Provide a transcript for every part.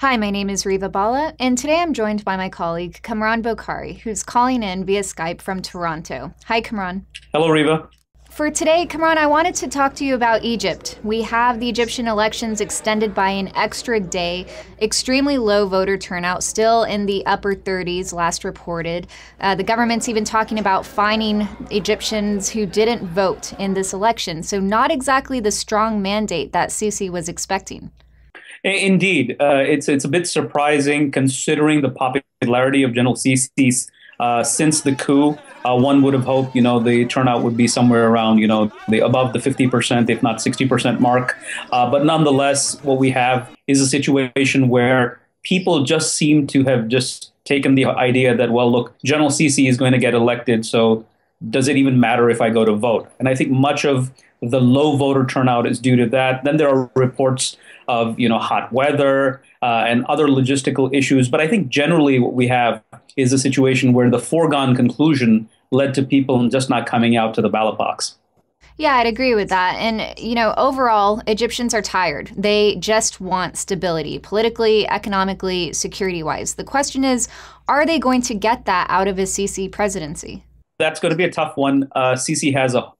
Hi, my name is Reva Bhalla, and today I'm joined by my colleague Kamran Bokhari, who's calling in via Skype from Toronto. Hi, Kamran. Hello, Reva. For today, Kamran, I wanted to talk to you about Egypt. We have the Egyptian elections extended by an extra day, extremely low voter turnout, still in the upper 30s, last reported. The government's even talking about fining Egyptians who didn't vote in this election, so not exactly the strong mandate that Sisi was expecting. Indeed, it's a bit surprising considering the popularity of General Sisi since the coup. One would have hoped, the turnout would be somewhere around, above the 50%, if not 60% mark. But nonetheless, what we have is a situation where people just seem to have just taken the idea that, well, look, General Sisi is going to get elected, so does it even matter if I go to vote? And I think much of the low voter turnout is due to that. Then there are reports of hot weather and other logistical issues. But I think generally what we have is a situation where the foregone conclusion led to people just not coming out to the ballot box. Yeah, I'd agree with that. And, overall, Egyptians are tired. They just want stability, politically, economically, security-wise. The question is, are they going to get that out of a Sisi presidency? That's going to be a tough one. Sisi has a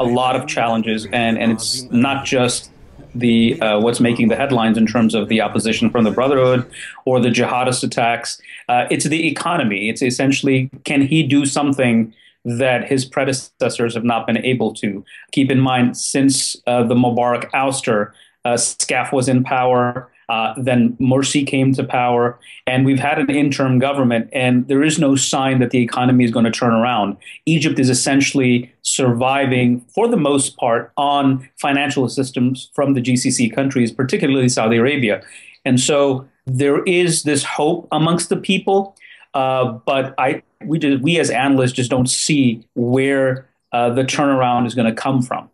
lot of challenges, and it's not just the what's making the headlines in terms of the opposition from the Brotherhood or the jihadist attacks. It's the economy. It's essentially, can he do something that his predecessors have not been able to? Keep in mind, since the Mubarak ouster, SCAF was in power. Then Morsi came to power, and we've had an interim government, and there is no sign that the economy is going to turn around. Egypt is essentially surviving, for the most part, on financial assistance from the GCC countries, particularly Saudi Arabia. And so there is this hope amongst the people, but we as analysts just don't see where the turnaround is going to come from.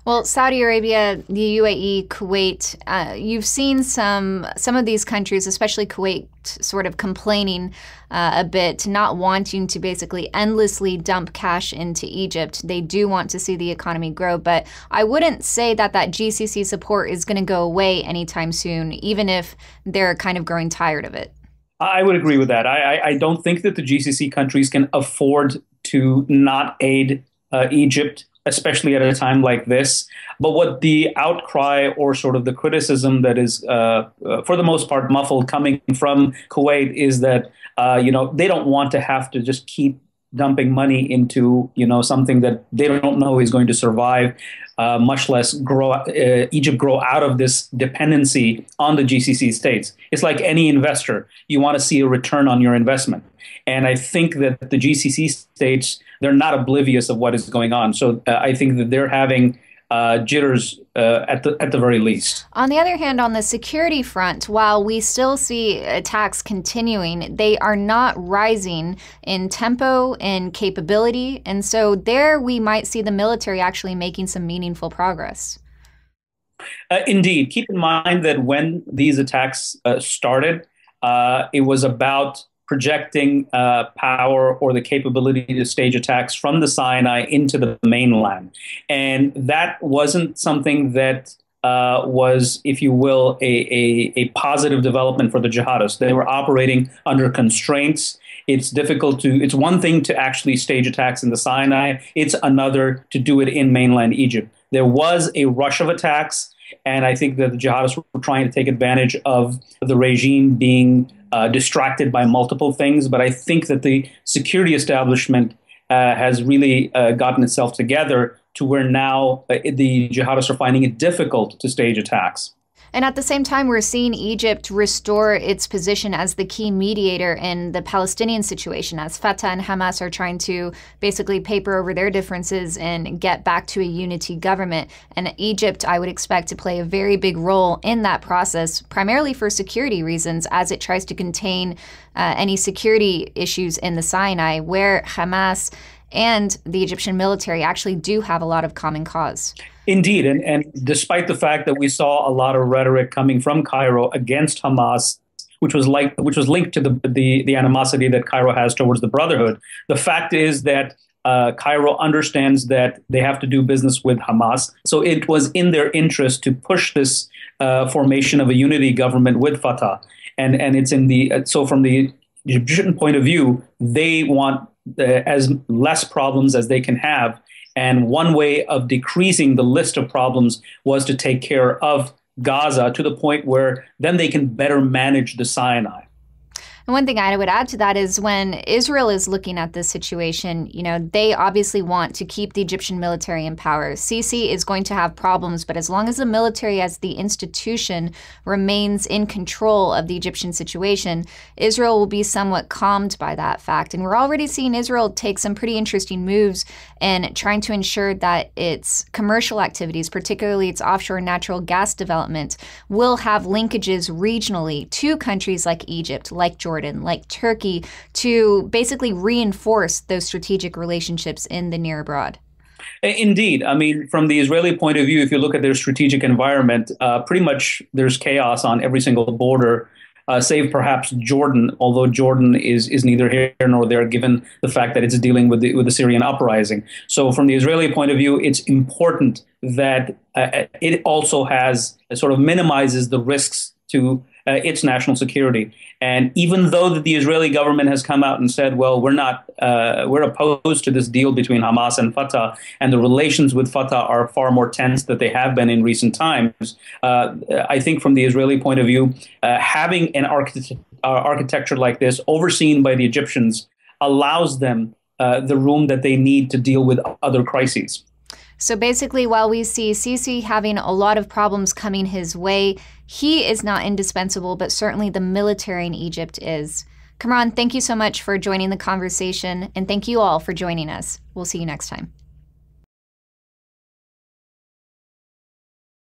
Well, Saudi Arabia, the UAE, Kuwait, you've seen some of these countries, especially Kuwait, sort of complaining a bit, not wanting to basically endlessly dump cash into Egypt. They do want to see the economy grow, but I wouldn't say that GCC support is going to go away anytime soon, even if they're kind of growing tired of it. I would agree with that. I don't think that the GCC countries can afford to not aid Egypt, especially at a time like this. But what the outcry or sort of the criticism that is, for the most part, muffled coming from Kuwait is that, they don't want to have to just keep dumping money into, something that they don't know is going to survive, much less Egypt grow out of this dependency on the GCC states. It's like any investor. You want to see a return on your investment. And I think that the GCC states, they're not oblivious of what is going on. So I think that they're having jitters at the very least. On the other hand, on the security front, while we still see attacks continuing, they are not rising in tempo and capability. And so there we might see the military actually making some meaningful progress. Indeed. Keep in mind that when these attacks started, it was about projecting power or the capability to stage attacks from the Sinai into the mainland. And that wasn't something that was, if you will, a positive development for the jihadists. They were operating under constraints. It's one thing to actually stage attacks in the Sinai. It's another to do it in mainland Egypt. There was a rush of attacks, and I think that the jihadists were trying to take advantage of the regime being distracted by multiple things. But I think that the security establishment has really gotten itself together to where now the jihadists are finding it difficult to stage attacks. And at the same time, we're seeing Egypt restore its position as the key mediator in the Palestinian situation, as Fatah and Hamas are trying to basically paper over their differences and get back to a unity government. And Egypt, I would expect to play a very big role in that process, primarily for security reasons, as it tries to contain any security issues in the Sinai, where Hamas and the Egyptian military actually do have a lot of common cause. Indeed. And despite the fact that we saw a lot of rhetoric coming from Cairo against Hamas, which was linked to the animosity that Cairo has towards the Brotherhood, the fact is that Cairo understands that they have to do business with Hamas. So it was in their interest to push this formation of a unity government with Fatah. and it's in the so from the Egyptian point of view, they want as less problems as they can have. And one way of decreasing the list of problems was to take care of Gaza to the point where then they can better manage the Sinai. And one thing I would add to that is when Israel is looking at this situation, they obviously want to keep the Egyptian military in power. Sisi is going to have problems, but as long as the military as the institution remains in control of the Egyptian situation, Israel will be somewhat calmed by that fact. And we're already seeing Israel take some pretty interesting moves in trying to ensure that its commercial activities, particularly its offshore natural gas development, will have linkages regionally to countries like Egypt, like Jordan, like Turkey, to basically reinforce those strategic relationships in the near abroad. Indeed. I mean, from the Israeli point of view, if you look at their strategic environment, pretty much there's chaos on every single border, save perhaps Jordan, although Jordan is neither here nor there, given the fact that it's dealing with the Syrian uprising. So from the Israeli point of view, it's important that it also has sort of minimizes the risks to its national security. And even though that the Israeli government has come out and said, well, we're opposed to this deal between Hamas and Fatah, and the relations with Fatah are far more tense than they have been in recent times, I think from the Israeli point of view, having an architecture like this overseen by the Egyptians allows them the room that they need to deal with other crises. So basically, while we see Sisi having a lot of problems coming his way, he is not indispensable, but certainly the military in Egypt is. Kamran, thank you so much for joining the conversation, and thank you all for joining us. We'll see you next time.